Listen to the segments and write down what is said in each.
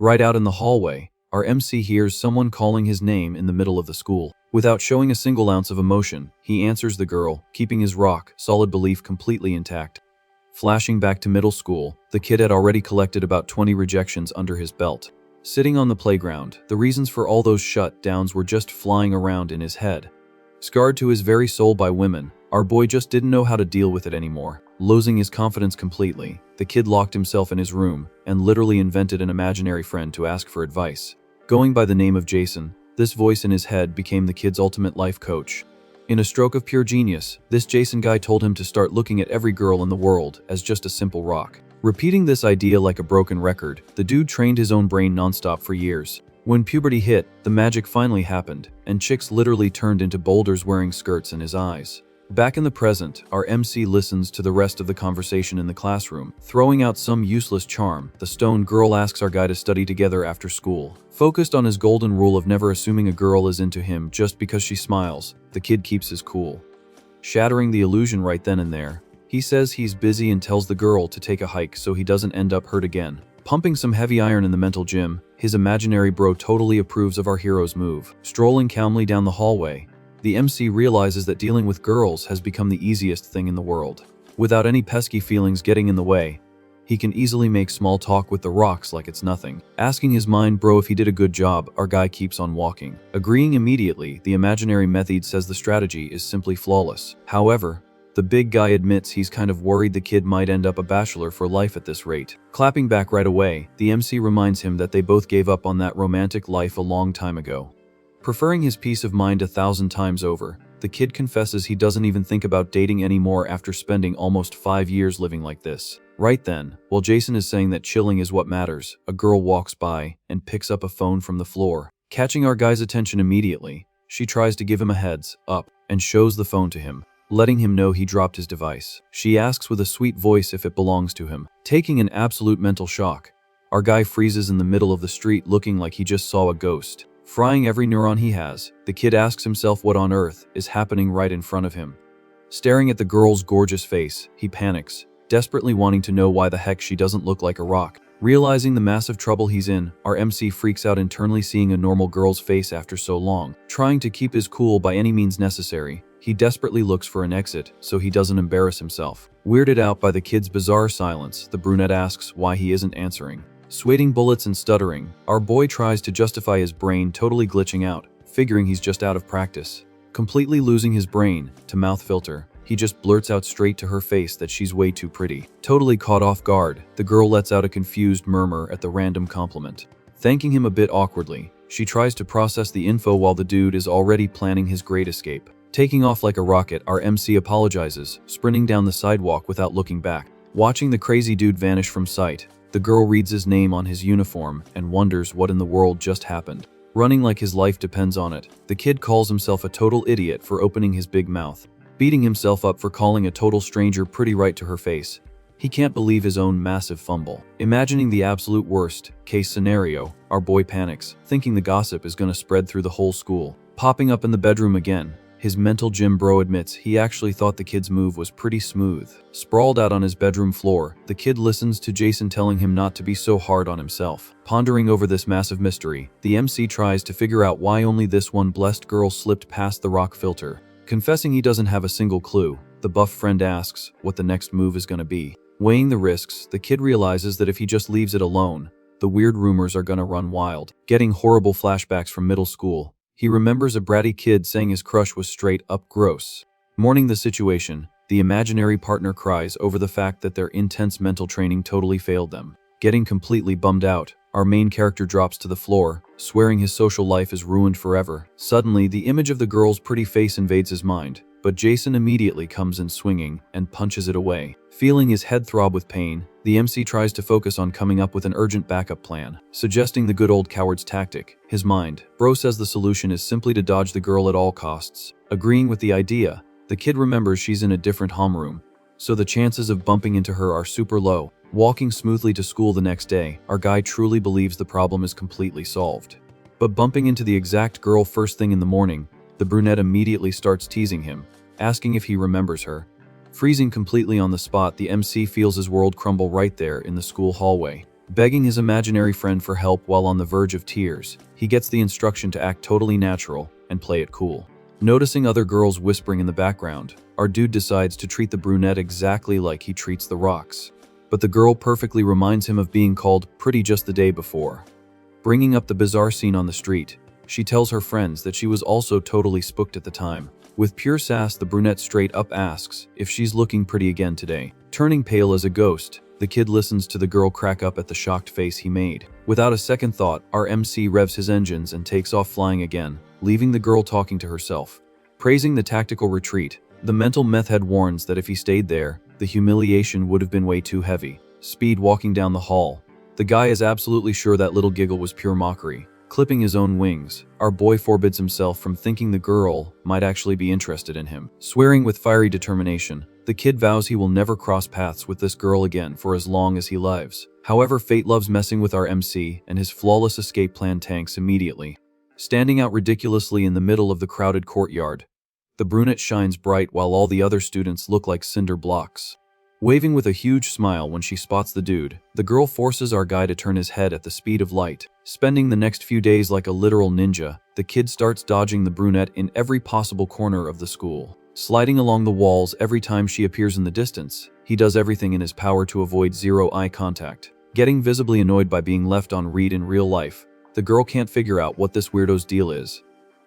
Right out in the hallway, our MC hears someone calling his name in the middle of the school. Without showing a single ounce of emotion, he answers the girl, keeping his rock-solid belief completely intact. Flashing back to middle school, the kid had already collected about 20 rejections under his belt. Sitting on the playground, the reasons for all those shut-downs were just flying around in his head. Scarred to his very soul by women, our boy just didn't know how to deal with it anymore. Losing his confidence completely, the kid locked himself in his room and literally invented an imaginary friend to ask for advice. Going by the name of Jason, this voice in his head became the kid's ultimate life coach. In a stroke of pure genius, this Jason guy told him to start looking at every girl in the world as just a simple rock. Repeating this idea like a broken record, the dude trained his own brain nonstop for years. When puberty hit, the magic finally happened, and chicks literally turned into boulders wearing skirts in his eyes. Back in the present, our MC listens to the rest of the conversation in the classroom. Throwing out some useless charm, the stone girl asks our guy to study together after school. Focused on his golden rule of never assuming a girl is into him just because she smiles, the kid keeps his cool. Shattering the illusion right then and there, he says he's busy and tells the girl to take a hike so he doesn't end up hurt again. Pumping some heavy iron in the mental gym, his imaginary bro totally approves of our hero's move. Strolling calmly down the hallway, the MC realizes that dealing with girls has become the easiest thing in the world. Without any pesky feelings getting in the way, he can easily make small talk with the rocks like it's nothing. Asking his mind bro if he did a good job, our guy keeps on walking. Agreeing immediately, the imaginary method says the strategy is simply flawless. However, the big guy admits he's kind of worried the kid might end up a bachelor for life at this rate. Clapping back right away, the MC reminds him that they both gave up on that romantic life a long time ago. Preferring his peace of mind 1,000 times over, the kid confesses he doesn't even think about dating anymore after spending almost 5 years living like this. Right then, while Jason is saying that chilling is what matters, a girl walks by and picks up a phone from the floor. Catching our guy's attention immediately, she tries to give him a heads up and shows the phone to him, letting him know he dropped his device. She asks with a sweet voice if it belongs to him. Taking an absolute mental shock, our guy freezes in the middle of the street looking like he just saw a ghost. Frying every neuron he has, the kid asks himself what on earth is happening right in front of him. Staring at the girl's gorgeous face, he panics, desperately wanting to know why the heck she doesn't look like a rock. Realizing the massive trouble he's in, our MC freaks out internally seeing a normal girl's face after so long. Trying to keep his cool by any means necessary, he desperately looks for an exit so he doesn't embarrass himself. Weirded out by the kid's bizarre silence, the brunette asks why he isn't answering. Sweating bullets and stuttering, our boy tries to justify his brain totally glitching out, figuring he's just out of practice. Completely losing his brain to mouth filter, he just blurts out straight to her face that she's way too pretty. Totally caught off guard, the girl lets out a confused murmur at the random compliment. Thanking him a bit awkwardly, she tries to process the info while the dude is already planning his great escape. Taking off like a rocket, our MC apologizes, sprinting down the sidewalk without looking back. Watching the crazy dude vanish from sight, the girl reads his name on his uniform and wonders what in the world just happened. Running like his life depends on it, the kid calls himself a total idiot for opening his big mouth, beating himself up for calling a total stranger pretty right to her face. He can't believe his own massive fumble. Imagining the absolute worst case scenario, our boy panics, thinking the gossip is gonna spread through the whole school. Popping up in the bedroom again, his mental gym bro admits he actually thought the kid's move was pretty smooth. Sprawled out on his bedroom floor, the kid listens to Jason telling him not to be so hard on himself. Pondering over this massive mystery, the MC tries to figure out why only this one blessed girl slipped past the rock filter. Confessing he doesn't have a single clue, the buff friend asks what the next move is gonna be. Weighing the risks, the kid realizes that if he just leaves it alone, the weird rumors are gonna run wild. Getting horrible flashbacks from middle school, he remembers a bratty kid saying his crush was straight up gross. Mourning the situation, the imaginary partner cries over the fact that their intense mental training totally failed them. Getting completely bummed out, our main character drops to the floor, swearing his social life is ruined forever. Suddenly, the image of the girl's pretty face invades his mind, but Jason immediately comes in swinging and punches it away. Feeling his head throb with pain, the MC tries to focus on coming up with an urgent backup plan, suggesting the good old coward's tactic. His mind, bro says the solution is simply to dodge the girl at all costs. Agreeing with the idea, the kid remembers she's in a different homeroom, so the chances of bumping into her are super low. Walking smoothly to school the next day, our guy truly believes the problem is completely solved. But bumping into the exact girl first thing in the morning, the brunette immediately starts teasing him, asking if he remembers her. Freezing completely on the spot, the MC feels his world crumble right there in the school hallway. Begging his imaginary friend for help while on the verge of tears, he gets the instruction to act totally natural and play it cool. Noticing other girls whispering in the background, our dude decides to treat the brunette exactly like he treats the rocks. But the girl perfectly reminds him of being called pretty just the day before. Bringing up the bizarre scene on the street, she tells her friends that she was also totally spooked at the time. With pure sass, the brunette straight up asks if she's looking pretty again today. Turning pale as a ghost, the kid listens to the girl crack up at the shocked face he made. Without a second thought, our MC revs his engines and takes off flying again, leaving the girl talking to herself. Praising the tactical retreat, the mental meth head warns that if he stayed there, the humiliation would have been way too heavy. Speed walking down the hall. The guy is absolutely sure that little giggle was pure mockery. Clipping his own wings, our boy forbids himself from thinking the girl might actually be interested in him. Swearing with fiery determination, the kid vows he will never cross paths with this girl again for as long as he lives. However, fate loves messing with our MC, and his flawless escape plan tanks immediately. Standing out ridiculously in the middle of the crowded courtyard, the brunette shines bright while all the other students look like cinder blocks. Waving with a huge smile when she spots the dude, the girl forces our guy to turn his head at the speed of light. Spending the next few days like a literal ninja, the kid starts dodging the brunette in every possible corner of the school. Sliding along the walls every time she appears in the distance, he does everything in his power to avoid zero eye contact. Getting visibly annoyed by being left on read in real life, the girl can't figure out what this weirdo's deal is,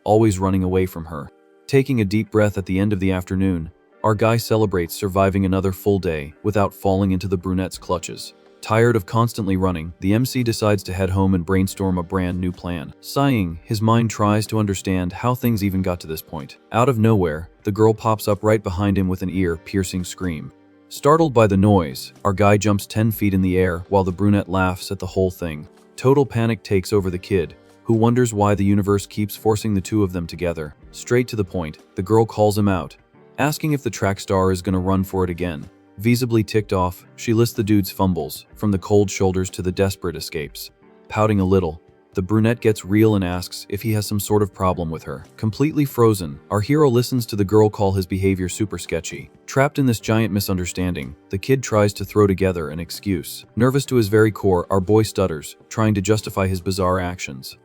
always running away from her. Taking a deep breath at the end of the afternoon, our guy celebrates surviving another full day without falling into the brunette's clutches. Tired of constantly running, the MC decides to head home and brainstorm a brand new plan. Sighing, his mind tries to understand how things even got to this point. Out of nowhere, the girl pops up right behind him with an ear-piercing scream. Startled by the noise, our guy jumps 10 feet in the air while the brunette laughs at the whole thing. Total panic takes over the kid, who wonders why the universe keeps forcing the two of them together. Straight to the point, the girl calls him out, asking if the track star is gonna run for it again. Visibly ticked off, she lists the dude's fumbles, from the cold shoulders to the desperate escapes. Pouting a little, the brunette gets real and asks if he has some sort of problem with her. Completely frozen, our hero listens to the girl call his behavior super sketchy. Trapped in this giant misunderstanding, the kid tries to throw together an excuse. Nervous to his very core, our boy stutters, trying to justify his bizarre actions.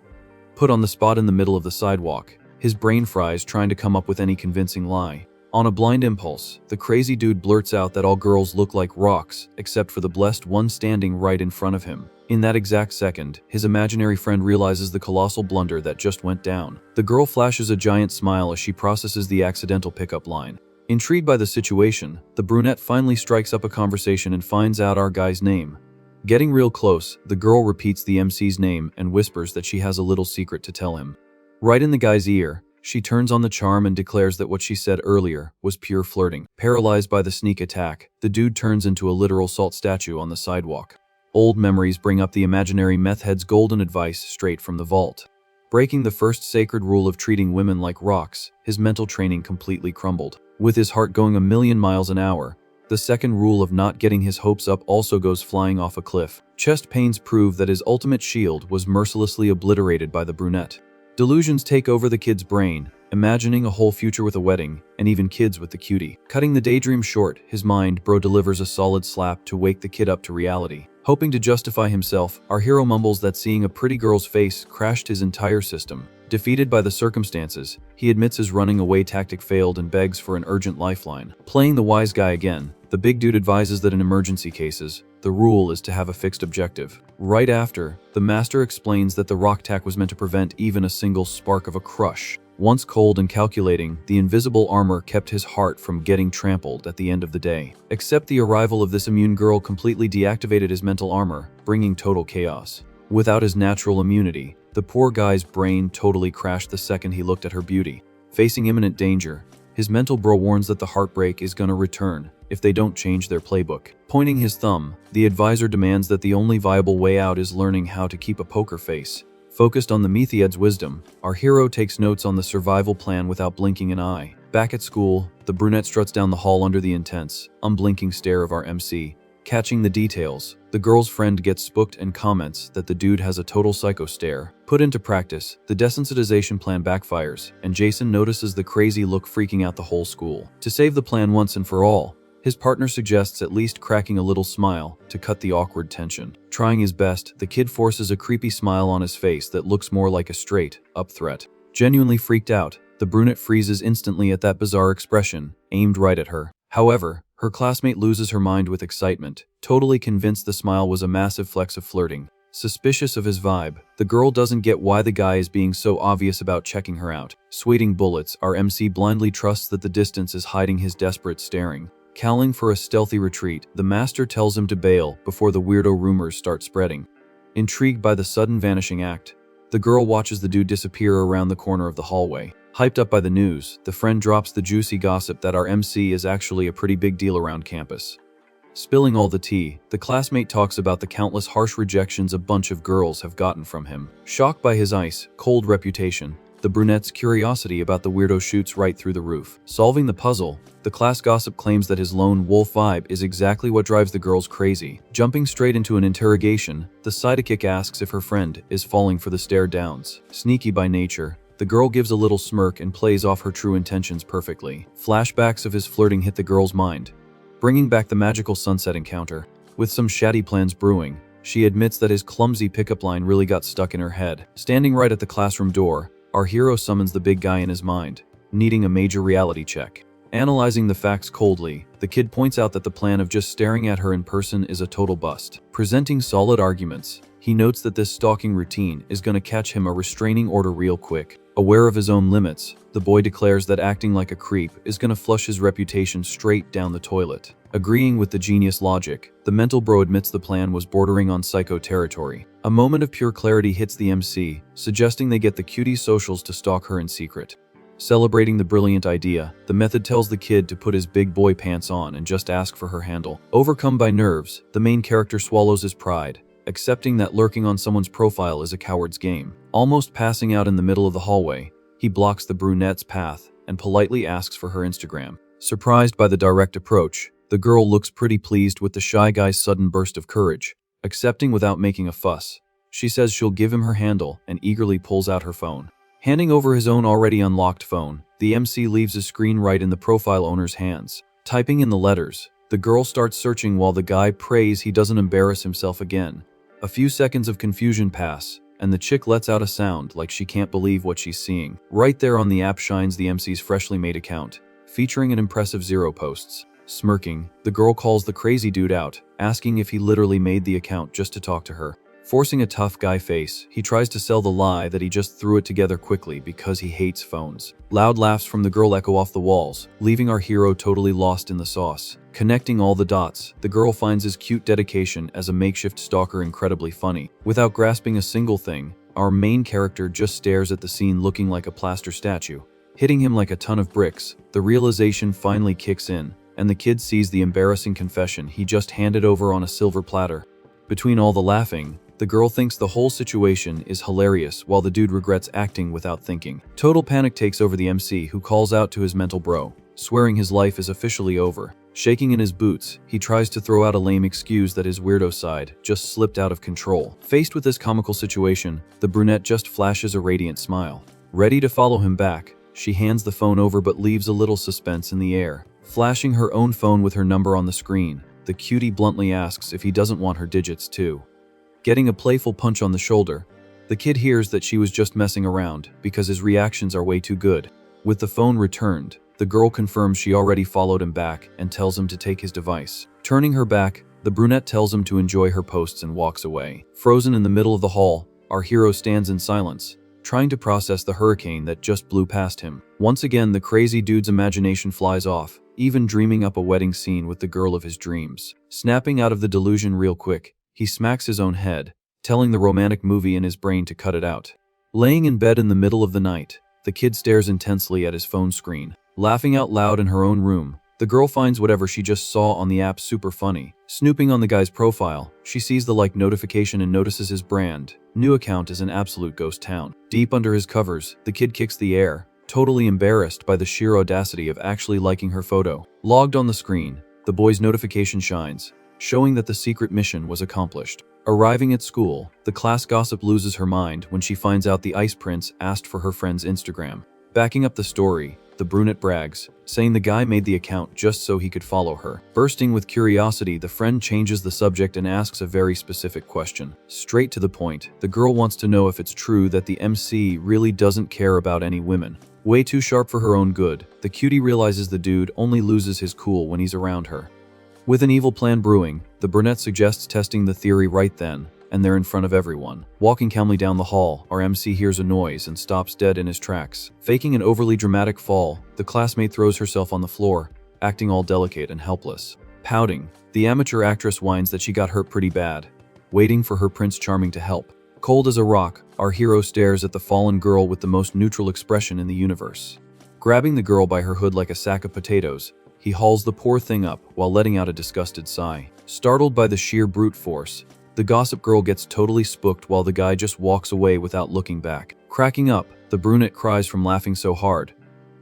Put on the spot in the middle of the sidewalk, his brain fries trying to come up with any convincing lie. On a blind impulse, the crazy dude blurts out that all girls look like rocks, except for the blessed one standing right in front of him. In that exact second, his imaginary friend realizes the colossal blunder that just went down. The girl flashes a giant smile as she processes the accidental pickup line. Intrigued by the situation, the brunette finally strikes up a conversation and finds out our guy's name. Getting real close, the girl repeats the MC's name and whispers that she has a little secret to tell him. Right in the guy's ear, she turns on the charm and declares that what she said earlier was pure flirting. Paralyzed by the sneak attack, the dude turns into a literal salt statue on the sidewalk. Old memories bring up the imaginary meth head's golden advice straight from the vault. Breaking the first sacred rule of treating women like rocks, his mental training completely crumbled. With his heart going a million miles an hour, the second rule of not getting his hopes up also goes flying off a cliff. Chest pains prove that his ultimate shield was mercilessly obliterated by the brunette. Delusions take over the kid's brain, imagining a whole future with a wedding, and even kids with the cutie. Cutting the daydream short, his mind bro delivers a solid slap to wake the kid up to reality. Hoping to justify himself, our hero mumbles that seeing a pretty girl's face crashed his entire system. Defeated by the circumstances, he admits his running away tactic failed and begs for an urgent lifeline. Playing the wise guy again, the big dude advises that in emergency cases, the rule is to have a fixed objective. Right after, the master explains that the rock tack was meant to prevent even a single spark of a crush. Once cold and calculating, the invisible armor kept his heart from getting trampled at the end of the day. Except the arrival of this immune girl completely deactivated his mental armor, bringing total chaos. Without his natural immunity, the poor guy's brain totally crashed the second he looked at her beauty. Facing imminent danger, his mental bro warns that the heartbreak is gonna return if they don't change their playbook. Pointing his thumb, the advisor demands that the only viable way out is learning how to keep a poker face. Focused on the Methiad's wisdom, our hero takes notes on the survival plan without blinking an eye. Back at school, the brunette struts down the hall under the intense, unblinking stare of our MC. Catching the details, the girl's friend gets spooked and comments that the dude has a total psycho stare. Put into practice, the desensitization plan backfires, and Jason notices the crazy look freaking out the whole school. To save the plan once and for all, His partner suggests at least cracking a little smile to cut the awkward tension. Trying his best, the kid forces a creepy smile on his face that looks more like a straight-up threat. Genuinely freaked out, the brunette freezes instantly at that bizarre expression, aimed right at her. However, her classmate loses her mind with excitement, totally convinced the smile was a massive flex of flirting. Suspicious of his vibe, the girl doesn't get why the guy is being so obvious about checking her out. Sweating bullets, our MC blindly trusts that the distance is hiding his desperate staring. Cowling for a stealthy retreat, the master tells him to bail before the weirdo rumors start spreading. Intrigued by the sudden vanishing act, the girl watches the dude disappear around the corner of the hallway. Hyped up by the news, the friend drops the juicy gossip that our MC is actually a pretty big deal around campus. Spilling all the tea, the classmate talks about the countless harsh rejections a bunch of girls have gotten from him. Shocked by his ice-cold reputation, the brunette's curiosity about the weirdo shoots right through the roof. Solving the puzzle, the class gossip claims that his lone wolf vibe is exactly what drives the girls crazy. Jumping straight into an interrogation, the sidekick asks if her friend is falling for the stare downs. Sneaky by nature, the girl gives a little smirk and plays off her true intentions perfectly. Flashbacks of his flirting hit the girl's mind, bringing back the magical sunset encounter. With some shady plans brewing, she admits that his clumsy pickup line really got stuck in her head. Standing right at the classroom door, our hero summons the big guy in his mind, needing a major reality check. Analyzing the facts coldly, the kid points out that the plan of just staring at her in person is a total bust. Presenting solid arguments, he notes that this stalking routine is going to catch him a restraining order real quick. Aware of his own limits, the boy declares that acting like a creep is going to flush his reputation straight down the toilet. Agreeing with the genius logic, the mental bro admits the plan was bordering on psycho territory. A moment of pure clarity hits the MC, suggesting they get the cutie socials to stalk her in secret. Celebrating the brilliant idea, the method tells the kid to put his big boy pants on and just ask for her handle. Overcome by nerves, the main character swallows his pride, accepting that lurking on someone's profile is a coward's game. Almost passing out in the middle of the hallway, he blocks the brunette's path and politely asks for her Instagram. Surprised by the direct approach, the girl looks pretty pleased with the shy guy's sudden burst of courage. Accepting without making a fuss, she says she'll give him her handle and eagerly pulls out her phone. Handing over his own already unlocked phone, the MC leaves his screen right in the profile owner's hands. Typing in the letters, the girl starts searching while the guy prays he doesn't embarrass himself again. A few seconds of confusion pass, and the chick lets out a sound like she can't believe what she's seeing. Right there on the app shines the MC's freshly made account, featuring an impressive 0 posts. Smirking, the girl calls the crazy dude out, asking if he literally made the account just to talk to her. Forcing a tough guy face, he tries to sell the lie that he just threw it together quickly because he hates phones. Loud laughs from the girl echo off the walls, leaving our hero totally lost in the sauce. Connecting all the dots, the girl finds his cute dedication as a makeshift stalker incredibly funny. Without grasping a single thing, our main character just stares at the scene looking like a plaster statue. Hitting him like a ton of bricks, the realization finally kicks in, and the kid sees the embarrassing confession he just handed over on a silver platter. Between all the laughing, the girl thinks the whole situation is hilarious while the dude regrets acting without thinking. Total panic takes over the MC, who calls out to his mental bro, swearing his life is officially over. Shaking in his boots, he tries to throw out a lame excuse that his weirdo side just slipped out of control. Faced with this comical situation, the brunette just flashes a radiant smile. Ready to follow him back, she hands the phone over but leaves a little suspense in the air. Flashing her own phone with her number on the screen, the cutie bluntly asks if he doesn't want her digits too. Getting a playful punch on the shoulder, the kid hears that she was just messing around because his reactions are way too good. With the phone returned, the girl confirms she already followed him back and tells him to take his device. Turning her back, the brunette tells him to enjoy her posts and walks away. Frozen in the middle of the hall, our hero stands in silence, trying to process the hurricane that just blew past him. Once again, the crazy dude's imagination flies off, even dreaming up a wedding scene with the girl of his dreams. Snapping out of the delusion real quick, he smacks his own head, telling the romantic movie in his brain to cut it out. Laying in bed in the middle of the night, the kid stares intensely at his phone screen. Laughing out loud in her own room, the girl finds whatever she just saw on the app super funny. Snooping on the guy's profile, she sees the like notification and notices his brand new account is an absolute ghost town. Deep under his covers, the kid kicks the air, totally embarrassed by the sheer audacity of actually liking her photo. Logged on the screen, the boy's notification shines, showing that the secret mission was accomplished. Arriving at school, the class gossip loses her mind when she finds out the Ice Prince asked for her friend's Instagram. Backing up the story, the brunette brags, saying the guy made the account just so he could follow her. Bursting with curiosity, the friend changes the subject and asks a very specific question. Straight to the point, the girl wants to know if it's true that the MC really doesn't care about any women. Way too sharp for her own good, the cutie realizes the dude only loses his cool when he's around her. With an evil plan brewing, the brunette suggests testing the theory right then, and they're in front of everyone. Walking calmly down the hall, our MC hears a noise and stops dead in his tracks. Faking an overly dramatic fall, the classmate throws herself on the floor, acting all delicate and helpless. Pouting, the amateur actress whines that she got hurt pretty bad, waiting for her Prince Charming to help. Cold as a rock, our hero stares at the fallen girl with the most neutral expression in the universe. Grabbing the girl by her hood like a sack of potatoes, he hauls the poor thing up while letting out a disgusted sigh. Startled by the sheer brute force, the gossip girl gets totally spooked while the guy just walks away without looking back. Cracking up, the brunette cries from laughing so hard,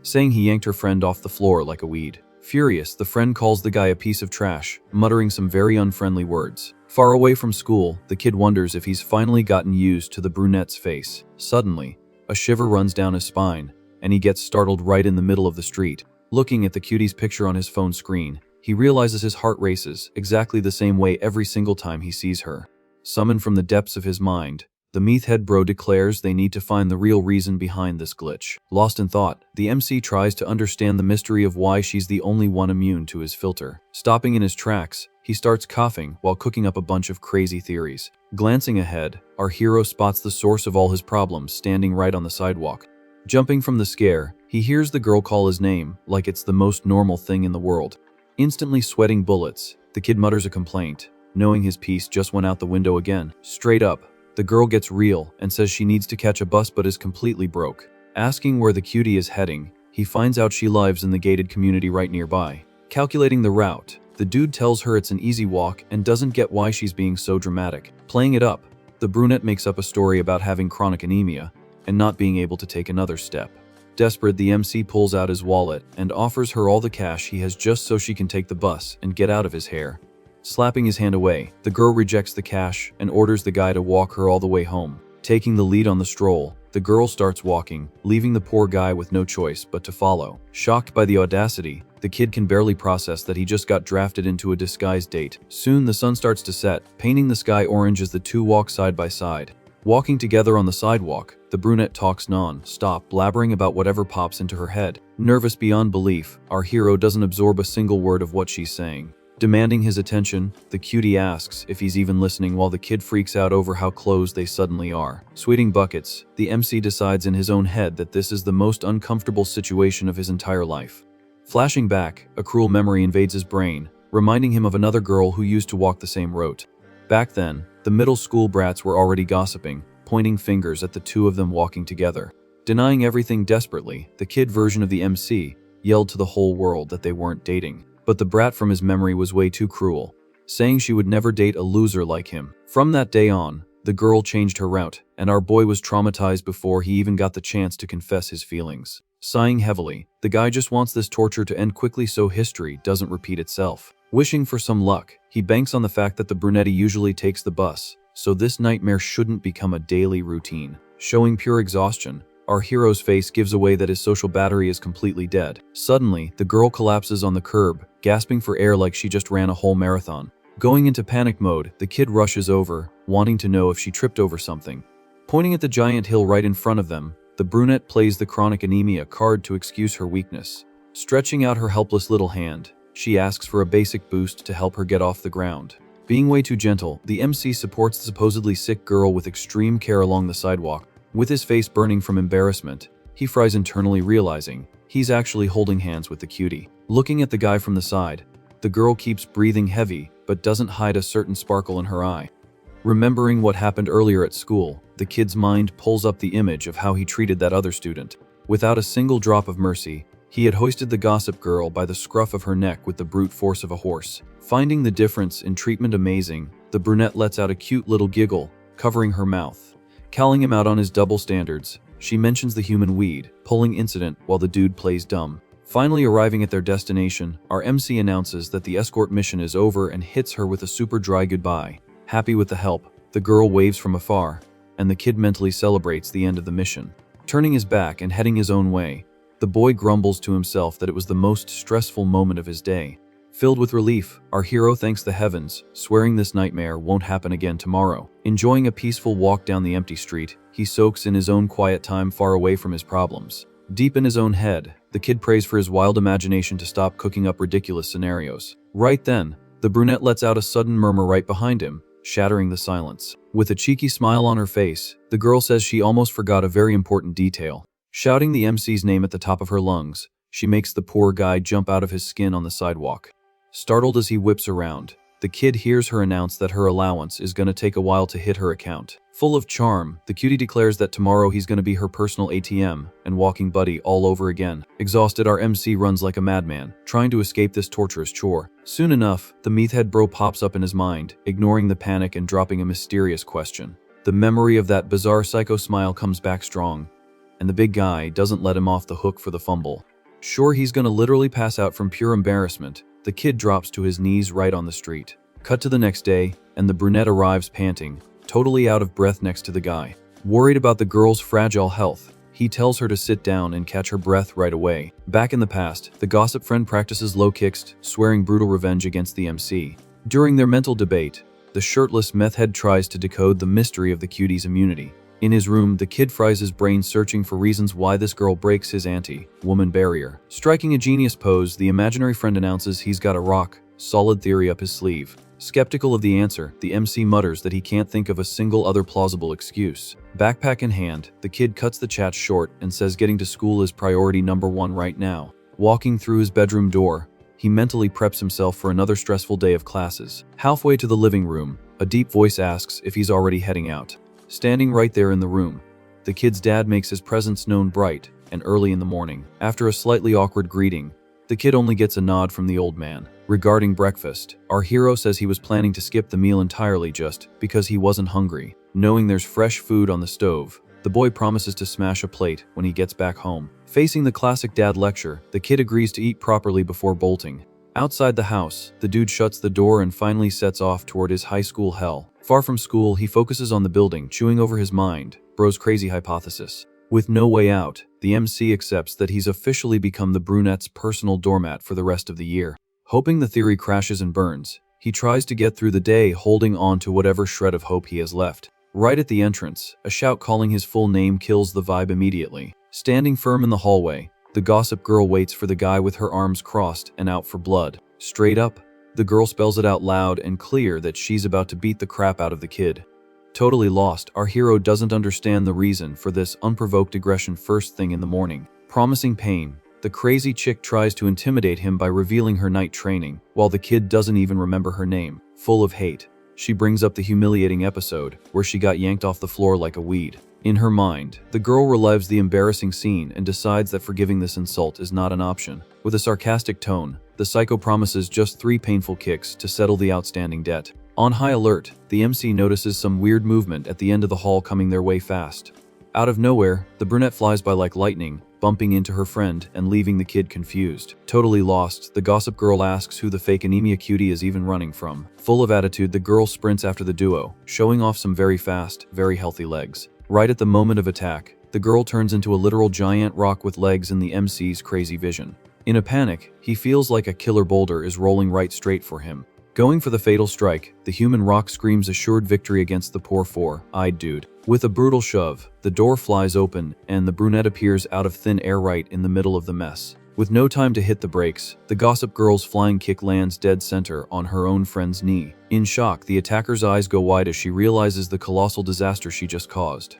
saying he yanked her friend off the floor like a weed. Furious, the friend calls the guy a piece of trash, muttering some very unfriendly words. Far away from school, the kid wonders if he's finally gotten used to the brunette's face. Suddenly, a shiver runs down his spine, and he gets startled right in the middle of the street. Looking at the cutie's picture on his phone screen, he realizes his heart races exactly the same way every single time he sees her. Summoned from the depths of his mind, the meathead bro declares they need to find the real reason behind this glitch. Lost in thought, the MC tries to understand the mystery of why she's the only one immune to his filter. Stopping in his tracks, he starts coughing while cooking up a bunch of crazy theories. Glancing ahead, our hero spots the source of all his problems standing right on the sidewalk. Jumping from the scare, he hears the girl call his name like it's the most normal thing in the world. Instantly sweating bullets, the kid mutters a complaint, knowing his piece just went out the window again. Straight up, the girl gets real and says she needs to catch a bus but is completely broke. Asking where the cutie is heading, he finds out she lives in the gated community right nearby. Calculating the route, the dude tells her it's an easy walk and doesn't get why she's being so dramatic. Playing it up, the brunette makes up a story about having chronic anemia and not being able to take another step. Desperate, the MC pulls out his wallet and offers her all the cash he has just so she can take the bus and get out of his hair. Slapping his hand away, the girl rejects the cash and orders the guy to walk her all the way home. Taking the lead on the stroll, the girl starts walking, leaving the poor guy with no choice but to follow. Shocked by the audacity, the kid can barely process that he just got drafted into a disguised date. Soon the sun starts to set, painting the sky orange as the two walk side by side. Walking together on the sidewalk, the brunette talks non-stop, blabbering about whatever pops into her head. Nervous beyond belief, our hero doesn't absorb a single word of what she's saying. Demanding his attention, the cutie asks if he's even listening while the kid freaks out over how close they suddenly are. Sweating buckets, the MC decides in his own head that this is the most uncomfortable situation of his entire life. Flashing back, a cruel memory invades his brain, reminding him of another girl who used to walk the same route. Back then, the middle school brats were already gossiping, pointing fingers at the two of them walking together. Denying everything desperately, the kid version of the MC yelled to the whole world that they weren't dating. But the brat from his memory was way too cruel, saying she would never date a loser like him. From that day on, the girl changed her route, and our boy was traumatized before he even got the chance to confess his feelings. Sighing heavily, the guy just wants this torture to end quickly so history doesn't repeat itself. Wishing for some luck, he banks on the fact that the brunette usually takes the bus, so this nightmare shouldn't become a daily routine. Showing pure exhaustion, our hero's face gives away that his social battery is completely dead. Suddenly, the girl collapses on the curb, gasping for air like she just ran a whole marathon. Going into panic mode, the kid rushes over, wanting to know if she tripped over something. Pointing at the giant hill right in front of them, the brunette plays the chronic anemia card to excuse her weakness. Stretching out her helpless little hand, she asks for a basic boost to help her get off the ground. Being way too gentle, the MC supports the supposedly sick girl with extreme care along the sidewalk. With his face burning from embarrassment, he fries internally, realizing he's actually holding hands with the cutie. Looking at the guy from the side, the girl keeps breathing heavy but doesn't hide a certain sparkle in her eye. Remembering what happened earlier at school, the kid's mind pulls up the image of how he treated that other student. Without a single drop of mercy, he had hoisted the gossip girl by the scruff of her neck with the brute force of a horse. Finding the difference in treatment amazing, the brunette lets out a cute little giggle, covering her mouth. Calling him out on his double standards, she mentions the human weed, pulling incident while the dude plays dumb. Finally arriving at their destination, our MC announces that the escort mission is over and hits her with a super dry goodbye. Happy with the help, the girl waves from afar, and the kid mentally celebrates the end of the mission. Turning his back and heading his own way, the The boy grumbles to himself that it was the most stressful moment of his day. Filled with relief, our hero thanks the heavens, swearing this nightmare won't happen again tomorrow. Enjoying a peaceful walk down the empty street, he soaks in his own quiet time far away from his problems. Deep in his own head, the kid prays for his wild imagination to stop cooking up ridiculous scenarios. Right then, the brunette lets out a sudden murmur right behind him, shattering the silence. With a cheeky smile on her face, the girl says she almost forgot a very important detail. Shouting the MC's name at the top of her lungs, she makes the poor guy jump out of his skin on the sidewalk. Startled as he whips around, the kid hears her announce that her allowance is going to take a while to hit her account. Full of charm, the cutie declares that tomorrow he's going to be her personal ATM and walking buddy all over again. Exhausted, our MC runs like a madman, trying to escape this torturous chore. Soon enough, the meathead bro pops up in his mind, ignoring the panic and dropping a mysterious question. The memory of that bizarre psycho smile comes back strong, and the big guy doesn't let him off the hook for the fumble. Sure, he's going to literally pass out from pure embarrassment. The kid drops to his knees right on the street. Cut to the next day, and the brunette arrives panting, totally out of breath next to the guy. Worried about the girl's fragile health, he tells her to sit down and catch her breath right away. Back in the past, the gossip friend practices low kicks, swearing brutal revenge against the MC. During their mental debate, the shirtless meth head tries to decode the mystery of the cutie's immunity. In his room, the kid fries his brain searching for reasons why this girl breaks his anti-woman barrier. Striking a genius pose, the imaginary friend announces he's got a rock-solid theory up his sleeve. Skeptical of the answer, the MC mutters that he can't think of a single other plausible excuse. Backpack in hand, the kid cuts the chat short and says getting to school is priority number one right now. Walking through his bedroom door, he mentally preps himself for another stressful day of classes. Halfway to the living room, a deep voice asks if he's already heading out. Standing right there in the room, the kid's dad makes his presence known bright and early in the morning. After a slightly awkward greeting, the kid only gets a nod from the old man. Regarding breakfast, our hero says he was planning to skip the meal entirely just because he wasn't hungry. Knowing there's fresh food on the stove, the boy promises to smash a plate when he gets back home. Facing the classic dad lecture, the kid agrees to eat properly before bolting. Outside the house, the dude shuts the door and finally sets off toward his high school hell. Far from school, he focuses on the building, chewing over his mind, bro's crazy hypothesis. With no way out, the MC accepts that he's officially become the brunette's personal doormat for the rest of the year. Hoping the theory crashes and burns, he tries to get through the day holding on to whatever shred of hope he has left. Right at the entrance, a shout calling his full name kills the vibe immediately. Standing firm in the hallway, the gossip girl waits for the guy with her arms crossed and out for blood. Straight up, the girl spells it out loud and clear that she's about to beat the crap out of the kid. Totally lost, our hero doesn't understand the reason for this unprovoked aggression first thing in the morning. Promising pain, the crazy chick tries to intimidate him by revealing her night training, while the kid doesn't even remember her name. Full of hate, she brings up the humiliating episode where she got yanked off the floor like a weed. In her mind, the girl relives the embarrassing scene and decides that forgiving this insult is not an option. With a sarcastic tone, the psycho promises just 3 painful kicks to settle the outstanding debt. On high alert, the MC notices some weird movement at the end of the hall coming their way fast. Out of nowhere, the brunette flies by like lightning, bumping into her friend and leaving the kid confused. Totally lost, the gossip girl asks who the fake anemia cutie is even running from. Full of attitude, the girl sprints after the duo, showing off some very fast, very healthy legs. Right at the moment of attack, the girl turns into a literal giant rock with legs in the MC's crazy vision. In a panic, he feels like a killer boulder is rolling right straight for him. Going for the fatal strike, the human rock screams assured victory against the poor four-eyed dude. With a brutal shove, the door flies open and the brunette appears out of thin air right in the middle of the mess. With no time to hit the brakes, the gossip girl's flying kick lands dead center on her own friend's knee. In shock, the attacker's eyes go wide as she realizes the colossal disaster she just caused.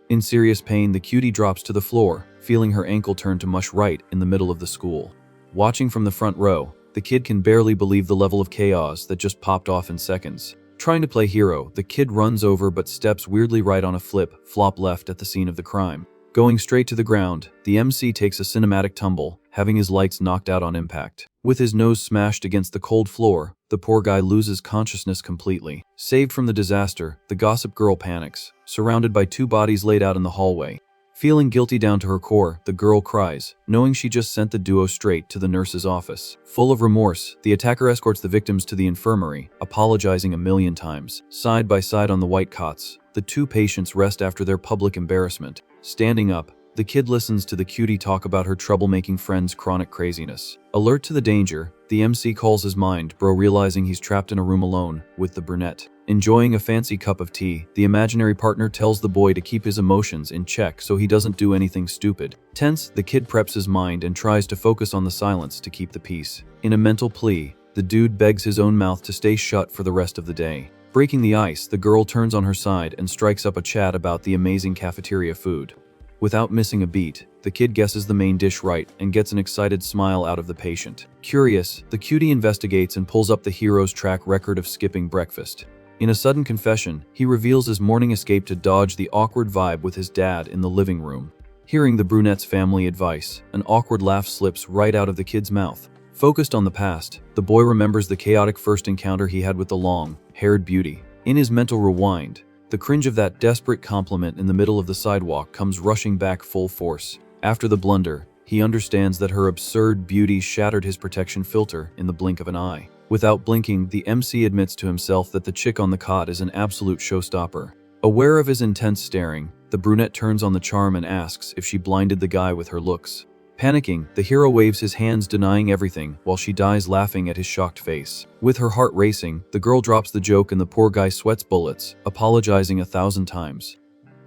In serious pain, the cutie drops to the floor, feeling her ankle turn to mush right in the middle of the school. Watching from the front row, the kid can barely believe the level of chaos that just popped off in seconds. Trying to play hero, the kid runs over but steps weirdly right on a flop left at the scene of the crime. Going straight to the ground, the MC takes a cinematic tumble, having his lights knocked out on impact. With his nose smashed against the cold floor, the poor guy loses consciousness completely. Saved from the disaster, the gossip girl panics, surrounded by 2 bodies laid out in the hallway. Feeling guilty down to her core, the girl cries, knowing she just sent the duo straight to the nurse's office. Full of remorse, the attacker escorts the victims to the infirmary, apologizing a million times. Side by side on the white cots, the 2 patients rest after their public embarrassment. Standing up, The kid listens to the cutie talk about her troublemaking friend's chronic craziness. Alert to the danger, the MC calls his mind, bro realizing he's trapped in a room alone with the brunette. Enjoying a fancy cup of tea, the imaginary partner tells the boy to keep his emotions in check so he doesn't do anything stupid. Tense, the kid preps his mind and tries to focus on the silence to keep the peace. In a mental plea, the dude begs his own mouth to stay shut for the rest of the day. Breaking the ice, the girl turns on her side and strikes up a chat about the amazing cafeteria food. Without missing a beat, the kid guesses the main dish right and gets an excited smile out of the patient. Curious, the cutie investigates and pulls up the hero's track record of skipping breakfast. In a sudden confession, he reveals his morning escape to dodge the awkward vibe with his dad in the living room. Hearing the brunette's family advice, an awkward laugh slips right out of the kid's mouth. Focused on the past, the boy remembers the chaotic first encounter he had with the long-haired beauty. In his mental rewind, the cringe of that desperate compliment in the middle of the sidewalk comes rushing back full force. After the blunder, he understands that her absurd beauty shattered his protection filter in the blink of an eye. Without blinking, the MC admits to himself that the chick on the cot is an absolute showstopper. Aware of his intense staring, the brunette turns on the charm and asks if she blinded the guy with her looks. Panicking, the hero waves his hands denying everything while she dies laughing at his shocked face. With her heart racing, the girl drops the joke and the poor guy sweats bullets, apologizing 1,000 times.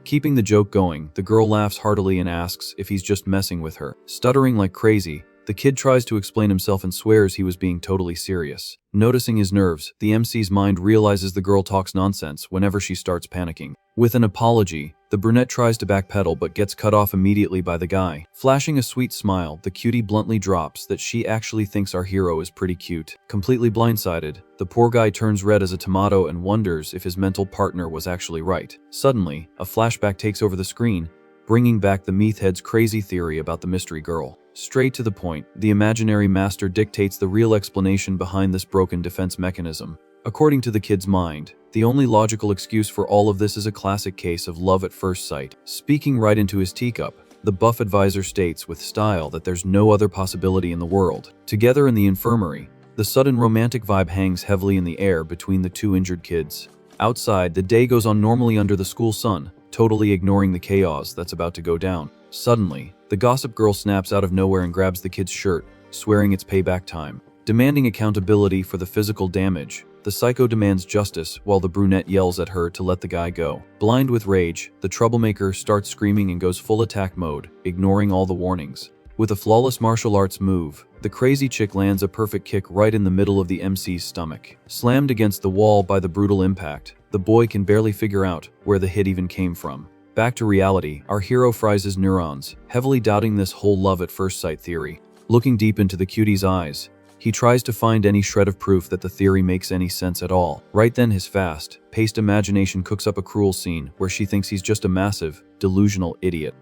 Keeping the joke going, the girl laughs heartily and asks if he's just messing with her. Stuttering like crazy, the kid tries to explain himself and swears he was being totally serious. Noticing his nerves, the MC's mind realizes the girl talks nonsense whenever she starts panicking. With an apology, the brunette tries to backpedal but gets cut off immediately by the guy. Flashing a sweet smile, the cutie bluntly drops that she actually thinks our hero is pretty cute. Completely blindsided, the poor guy turns red as a tomato and wonders if his mental partner was actually right. Suddenly, a flashback takes over the screen, bringing back the meathead's crazy theory about the mystery girl. Straight to the point, the imaginary master dictates the real explanation behind this broken defense mechanism. According to the kid's mind, the only logical excuse for all of this is a classic case of love at first sight. Speaking right into his teacup, the buff advisor states with style that there's no other possibility in the world. Together in the infirmary, the sudden romantic vibe hangs heavily in the air between the two injured kids. Outside, the day goes on normally under the school sun, totally ignoring the chaos that's about to go down. Suddenly, the gossip girl snaps out of nowhere and grabs the kid's shirt, swearing it's payback time. Demanding accountability for the physical damage, the psycho demands justice while the brunette yells at her to let the guy go. Blind with rage, the troublemaker starts screaming and goes full attack mode, ignoring all the warnings. With a flawless martial arts move, the crazy chick lands a perfect kick right in the middle of the MC's stomach. Slammed against the wall by the brutal impact, the boy can barely figure out where the hit even came from. Back to reality, our hero fries his neurons, heavily doubting this whole love at first sight theory. Looking deep into the cutie's eyes, he tries to find any shred of proof that the theory makes any sense at all. Right then his fast-paced imagination cooks up a cruel scene where she thinks he's just a massive, delusional idiot.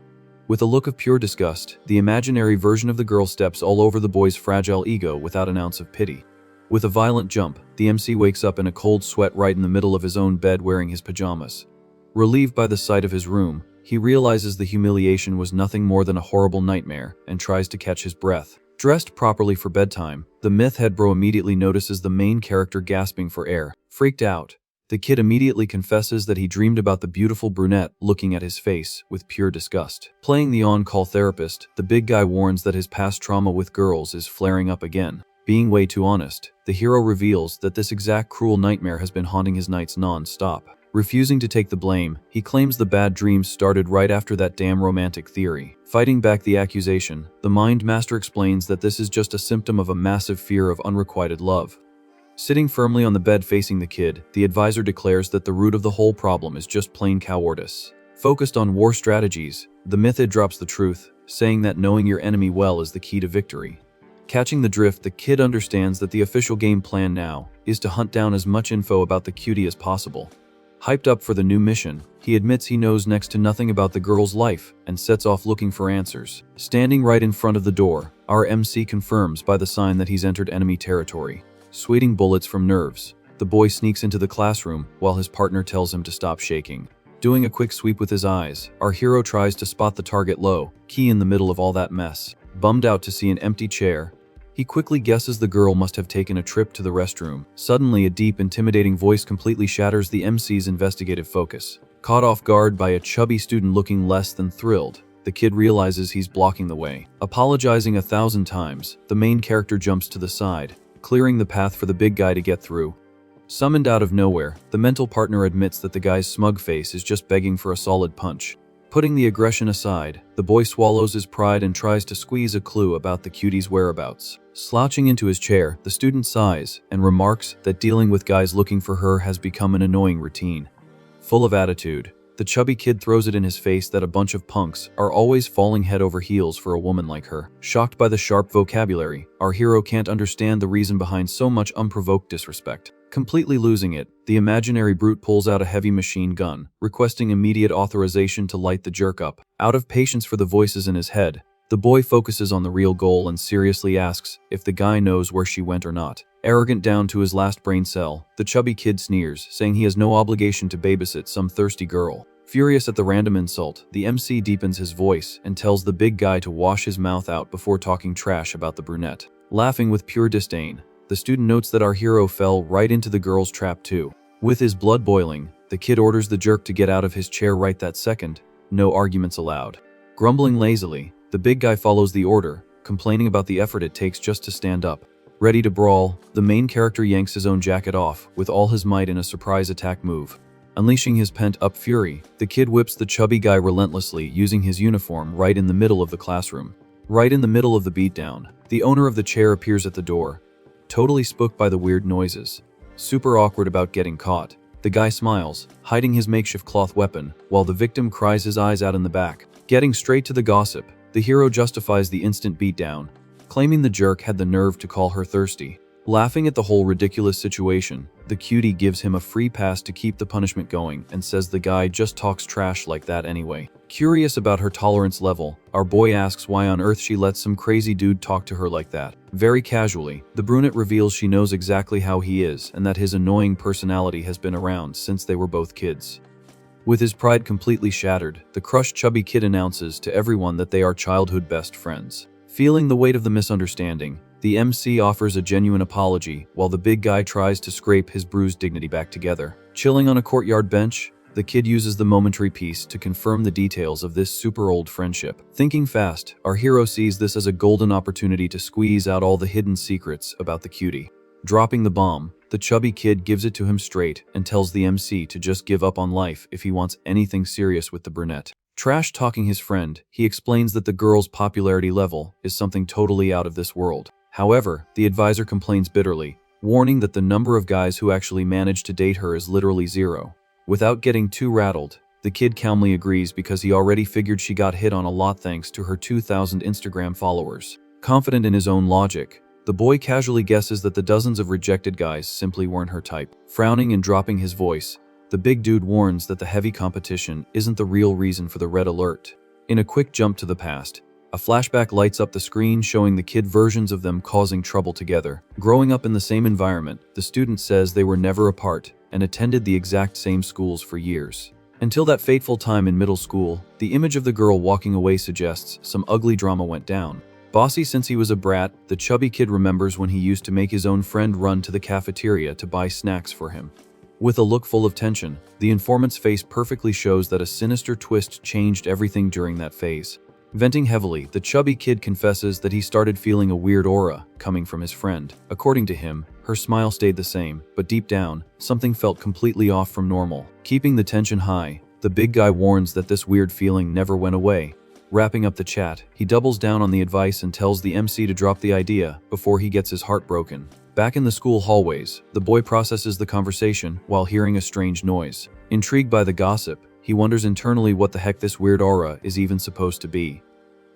With a look of pure disgust, the imaginary version of the girl steps all over the boy's fragile ego without an ounce of pity. With a violent jump, the MC wakes up in a cold sweat right in the middle of his own bed wearing his pajamas. Relieved by the sight of his room, he realizes the humiliation was nothing more than a horrible nightmare and tries to catch his breath. Dressed properly for bedtime, the myth head bro immediately notices the main character gasping for air. Freaked out, the kid immediately confesses that he dreamed about the beautiful brunette looking at his face with pure disgust. Playing the on-call therapist, the big guy warns that his past trauma with girls is flaring up again. Being way too honest, the hero reveals that this exact cruel nightmare has been haunting his nights non-stop. Refusing to take the blame, he claims the bad dreams started right after that damn romantic theory. Fighting back the accusation, the Mind Master explains that this is just a symptom of a massive fear of unrequited love. Sitting firmly on the bed facing the kid, the advisor declares that the root of the whole problem is just plain cowardice. Focused on war strategies, the mythid drops the truth, saying that knowing your enemy well is the key to victory. Catching the drift, the kid understands that the official game plan now is to hunt down as much info about the cutie as possible. Hyped up for the new mission, he admits he knows next to nothing about the girl's life and sets off looking for answers. Standing right in front of the door, our MC confirms by the sign that he's entered enemy territory. Sweating bullets from nerves, the boy sneaks into the classroom while his partner tells him to stop shaking. Doing a quick sweep with his eyes, our hero tries to spot the target low, key in the middle of all that mess. Bummed out to see an empty chair, he quickly guesses the girl must have taken a trip to the restroom. Suddenly, a deep, intimidating voice completely shatters the MC's investigative focus. Caught off guard by a chubby student looking less than thrilled, the kid realizes he's blocking the way. Apologizing 1,000 times, the main character jumps to the side, clearing the path for the big guy to get through. Summoned out of nowhere, the mental partner admits that the guy's smug face is just begging for a solid punch. Putting the aggression aside, the boy swallows his pride and tries to squeeze a clue about the cutie's whereabouts. Slouching into his chair, the student sighs and remarks that dealing with guys looking for her has become an annoying routine. Full of attitude, the chubby kid throws it in his face that a bunch of punks are always falling head over heels for a woman like her. Shocked by the sharp vocabulary, our hero can't understand the reason behind so much unprovoked disrespect. Completely losing it, the imaginary brute pulls out a heavy machine gun, requesting immediate authorization to light the jerk up. Out of patience for the voices in his head, the boy focuses on the real goal and seriously asks if the guy knows where she went or not. Arrogant down to his last brain cell, the chubby kid sneers, saying he has no obligation to babysit some thirsty girl. Furious at the random insult, the MC deepens his voice and tells the big guy to wash his mouth out before talking trash about the brunette. Laughing with pure disdain, the student notes that our hero fell right into the girl's trap too. With his blood boiling, the kid orders the jerk to get out of his chair right that second. No arguments allowed. Grumbling lazily, the big guy follows the order, complaining about the effort it takes just to stand up. Ready to brawl, the main character yanks his own jacket off with all his might in a surprise attack move. Unleashing his pent-up fury, the kid whips the chubby guy relentlessly, using his uniform right in the middle of the classroom. Right in the middle of the beatdown, the owner of the chair appears at the door, totally spooked by the weird noises. Super awkward about getting caught, the guy smiles, hiding his makeshift cloth weapon, while the victim cries his eyes out in the back. Getting straight to the gossip, the hero justifies the instant beatdown, claiming the jerk had the nerve to call her thirsty. Laughing at the whole ridiculous situation, the cutie gives him a free pass to keep the punishment going and says the guy just talks trash like that anyway. Curious about her tolerance level, our boy asks why on earth she lets some crazy dude talk to her like that. Very casually, the brunette reveals she knows exactly how he is and that his annoying personality has been around since they were both kids. With his pride completely shattered, the crushed chubby kid announces to everyone that they are childhood best friends. Feeling the weight of the misunderstanding, the MC offers a genuine apology while the big guy tries to scrape his bruised dignity back together. Chilling on a courtyard bench, the kid uses the momentary peace to confirm the details of this super old friendship. Thinking fast, our hero sees this as a golden opportunity to squeeze out all the hidden secrets about the cutie. Dropping the bomb, the chubby kid gives it to him straight and tells the MC to just give up on life if he wants anything serious with the brunette. Trash-talking his friend, he explains that the girl's popularity level is something totally out of this world. However, the advisor complains bitterly, warning that the number of guys who actually manage to date her is literally zero. Without getting too rattled, the kid calmly agrees because he already figured she got hit on a lot thanks to her 2,000 Instagram followers. Confident in his own logic, the boy casually guesses that the dozens of rejected guys simply weren't her type. Frowning and dropping his voice, the big dude warns that the heavy competition isn't the real reason for the red alert. In a quick jump to the past, a flashback lights up the screen showing the kid versions of them causing trouble together. Growing up in the same environment, the student says they were never apart and attended the exact same schools for years. Until that fateful time in middle school, the image of the girl walking away suggests some ugly drama went down. Bossy since he was a brat, the chubby kid remembers when he used to make his own friend run to the cafeteria to buy snacks for him. With a look full of tension, the informant's face perfectly shows that a sinister twist changed everything during that phase. Venting heavily, the chubby kid confesses that he started feeling a weird aura coming from his friend. According to him, her smile stayed the same, but deep down, something felt completely off from normal. Keeping the tension high, the big guy warns that this weird feeling never went away. Wrapping up the chat, he doubles down on the advice and tells the MC to drop the idea before he gets his heart broken. Back in the school hallways, the boy processes the conversation while hearing a strange noise. Intrigued by the gossip, he wonders internally what the heck this weird aura is even supposed to be.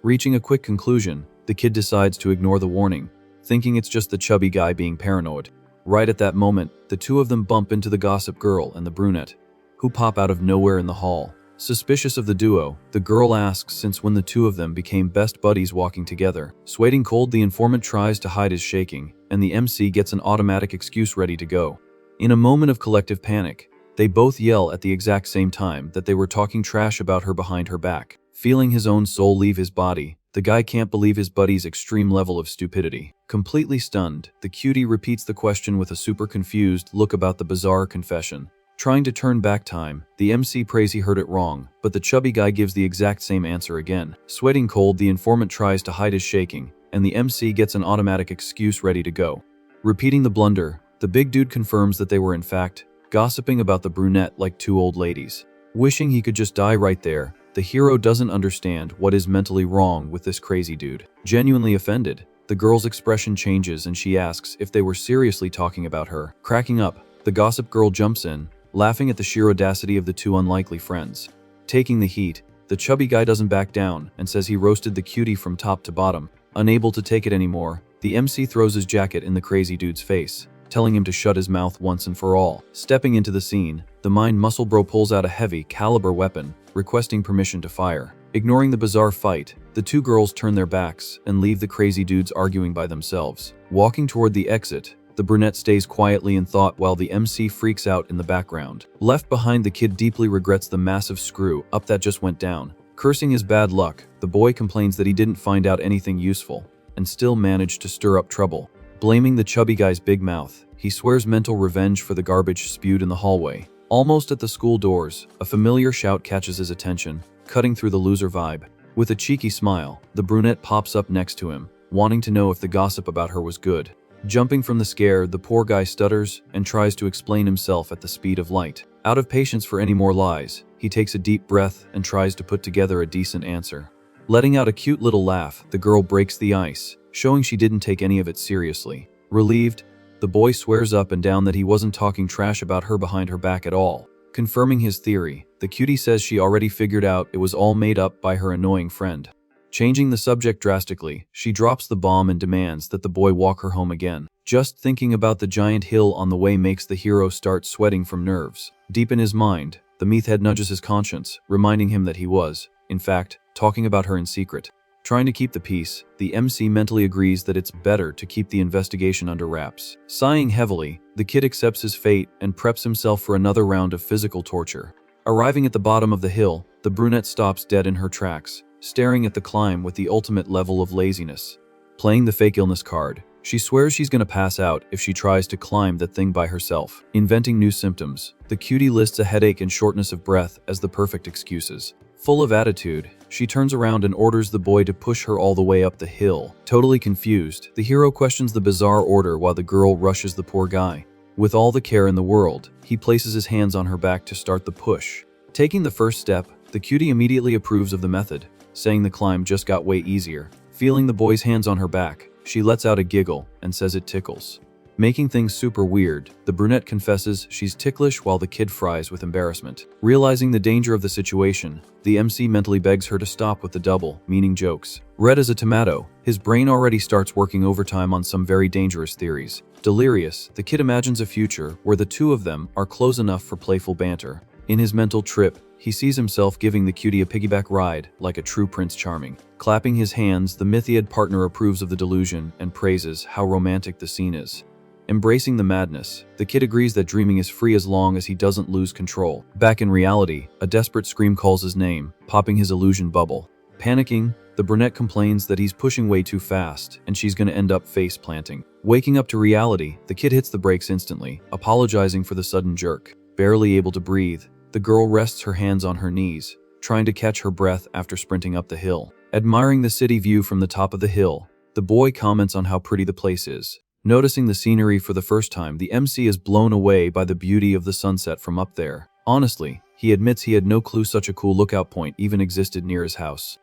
Reaching a quick conclusion, the kid decides to ignore the warning, thinking it's just the chubby guy being paranoid. Right at that moment, the two of them bump into the gossip girl and the brunette, who pop out of nowhere in the hall. Suspicious of the duo, the girl asks since when the two of them became best buddies walking together. Sweating cold, the informant tries to hide his shaking, and the MC gets an automatic excuse ready to go. In a moment of collective panic, they both yell at the exact same time that they were talking trash about her behind her back. Feeling his own soul leave his body, the guy can't believe his buddy's extreme level of stupidity. Completely stunned, the cutie repeats the question with a super confused look about the bizarre confession. Trying to turn back time, the MC prays he heard it wrong, but the chubby guy gives the exact same answer again. Sweating cold, the informant tries to hide his shaking, and the MC gets an automatic excuse ready to go. Repeating the blunder, the big dude confirms that they were in fact gossiping about the brunette like two old ladies. Wishing he could just die right there, the hero doesn't understand what is mentally wrong with this crazy dude. Genuinely offended, the girl's expression changes and she asks if they were seriously talking about her. Cracking up, the gossip girl jumps in, laughing at the sheer audacity of the two unlikely friends. Taking the heat, the chubby guy doesn't back down and says he roasted the cutie from top to bottom. Unable to take it anymore, the MC throws his jacket in the crazy dude's face, telling him to shut his mouth once and for all. Stepping into the scene, the mind muscle bro pulls out a heavy caliber weapon, requesting permission to fire. Ignoring the bizarre fight, the two girls turn their backs and leave the crazy dudes arguing by themselves. Walking toward the exit, the brunette stays quietly in thought while the MC freaks out in the background. Left behind, the kid deeply regrets the massive screw up that just went down. Cursing his bad luck, the boy complains that he didn't find out anything useful and still managed to stir up trouble. Blaming the chubby guy's big mouth, he swears mental revenge for the garbage spewed in the hallway. Almost at the school doors, a familiar shout catches his attention, cutting through the loser vibe. With a cheeky smile, the brunette pops up next to him, wanting to know if the gossip about her was good. Jumping from the scare, the poor guy stutters and tries to explain himself at the speed of light. Out of patience for any more lies, he takes a deep breath and tries to put together a decent answer. Letting out a cute little laugh, the girl breaks the ice, showing she didn't take any of it seriously. Relieved, the boy swears up and down that he wasn't talking trash about her behind her back at all. Confirming his theory, the cutie says she already figured out it was all made up by her annoying friend. Changing the subject drastically, she drops the bomb and demands that the boy walk her home again. Just thinking about the giant hill on the way makes the hero start sweating from nerves. Deep in his mind, the meathead nudges his conscience, reminding him that he was, in fact, talking about her in secret. Trying to keep the peace, the MC mentally agrees that it's better to keep the investigation under wraps. Sighing heavily, the kid accepts his fate and preps himself for another round of physical torture. Arriving at the bottom of the hill, the brunette stops dead in her tracks, staring at the climb with the ultimate level of laziness. Playing the fake illness card, she swears she's gonna pass out if she tries to climb that thing by herself. Inventing new symptoms, the cutie lists a headache and shortness of breath as the perfect excuses. Full of attitude, she turns around and orders the boy to push her all the way up the hill. Totally confused, the hero questions the bizarre order while the girl rushes the poor guy. With all the care in the world, he places his hands on her back to start the push. Taking the first step, the cutie immediately approves of the method, saying the climb just got way easier. Feeling the boy's hands on her back, she lets out a giggle and says it tickles. Making things super weird, the brunette confesses she's ticklish while the kid fries with embarrassment. Realizing the danger of the situation, the MC mentally begs her to stop with the double, meaning jokes. Red as a tomato, his brain already starts working overtime on some very dangerous theories. Delirious, the kid imagines a future where the two of them are close enough for playful banter. In his mental trip, he sees himself giving the cutie a piggyback ride like a true Prince Charming. Clapping his hands, the mythiad partner approves of the delusion and praises how romantic the scene is. Embracing the madness, the kid agrees that dreaming is free as long as he doesn't lose control. Back in reality, a desperate scream calls his name, popping his illusion bubble. Panicking, the brunette complains that he's pushing way too fast and she's gonna end up face planting. Waking up to reality, the kid hits the brakes instantly, apologizing for the sudden jerk. Barely able to breathe, the girl rests her hands on her knees, trying to catch her breath after sprinting up the hill. Admiring the city view from the top of the hill, the boy comments on how pretty the place is. Noticing the scenery for the first time, the MC is blown away by the beauty of the sunset from up there. Honestly, he admits he had no clue such a cool lookout point even existed near his house.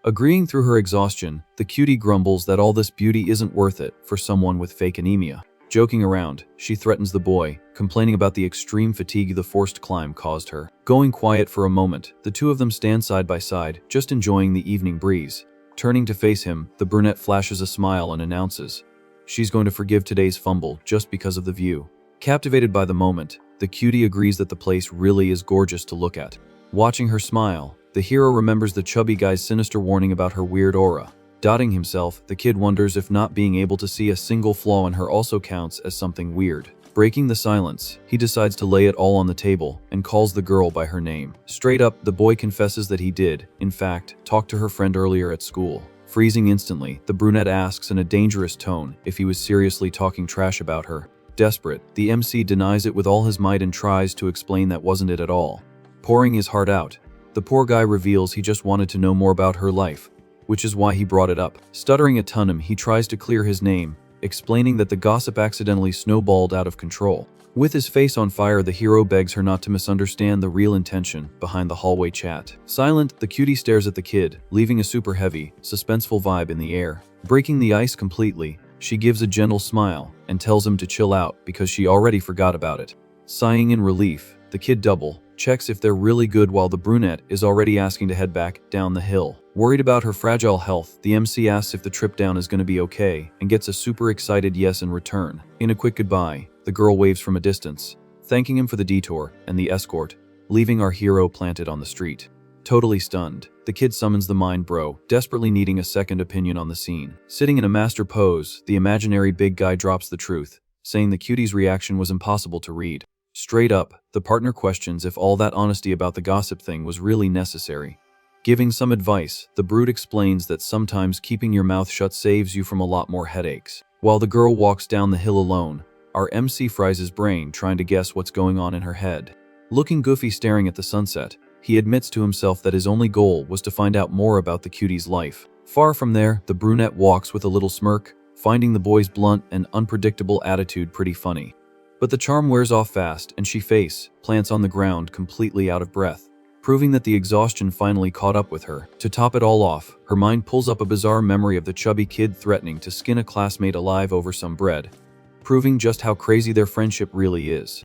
Agreeing through her exhaustion, the cutie grumbles that all this beauty isn't worth it for someone with fake anemia. Joking around, she threatens the boy, complaining about the extreme fatigue the forced climb caused her. Going quiet for a moment, the two of them stand side by side, just enjoying the evening breeze. Turning to face him, the brunette flashes a smile and announces she's going to forgive today's fumble just because of the view. Captivated by the moment, the cutie agrees that the place really is gorgeous to look at. Watching her smile, the hero remembers the chubby guy's sinister warning about her weird aura. Dotting himself, the kid wonders if not being able to see a single flaw in her also counts as something weird. Breaking the silence, he decides to lay it all on the table and calls the girl by her name. Straight up, the boy confesses that he did, in fact, talk to her friend earlier at school. Freezing instantly, the brunette asks in a dangerous tone if he was seriously talking trash about her. Desperate, the MC denies it with all his might and tries to explain that wasn't it at all. Pouring his heart out, the poor guy reveals he just wanted to know more about her life, which is why he brought it up. Stuttering a ton, he tries to clear his name, explaining that the gossip accidentally snowballed out of control. With his face on fire, the hero begs her not to misunderstand the real intention behind the hallway chat. Silent, the cutie stares at the kid, leaving a super heavy, suspenseful vibe in the air. Breaking the ice completely, she gives a gentle smile and tells him to chill out because she already forgot about it. Sighing in relief, the kid double checks if they're really good while the brunette is already asking to head back down the hill. Worried about her fragile health, the MC asks if the trip down is going to be okay and gets a super excited yes in return. In a quick goodbye, the girl waves from a distance, thanking him for the detour and the escort, leaving our hero planted on the street. Totally stunned, the kid summons the mind bro, desperately needing a second opinion on the scene. Sitting in a master pose, the imaginary big guy drops the truth, saying the cutie's reaction was impossible to read. Straight up, the partner questions if all that honesty about the gossip thing was really necessary. Giving some advice, the brute explains that sometimes keeping your mouth shut saves you from a lot more headaches. While the girl walks down the hill alone, our MC fries his brain trying to guess what's going on in her head. Looking goofy staring at the sunset, he admits to himself that his only goal was to find out more about the cutie's life. Far from there, the brunette walks with a little smirk, finding the boy's blunt and unpredictable attitude pretty funny. But the charm wears off fast and she plants on the ground completely out of breath, proving that the exhaustion finally caught up with her. To top it all off, her mind pulls up a bizarre memory of the chubby kid threatening to skin a classmate alive over some bread, proving just how crazy their friendship really is.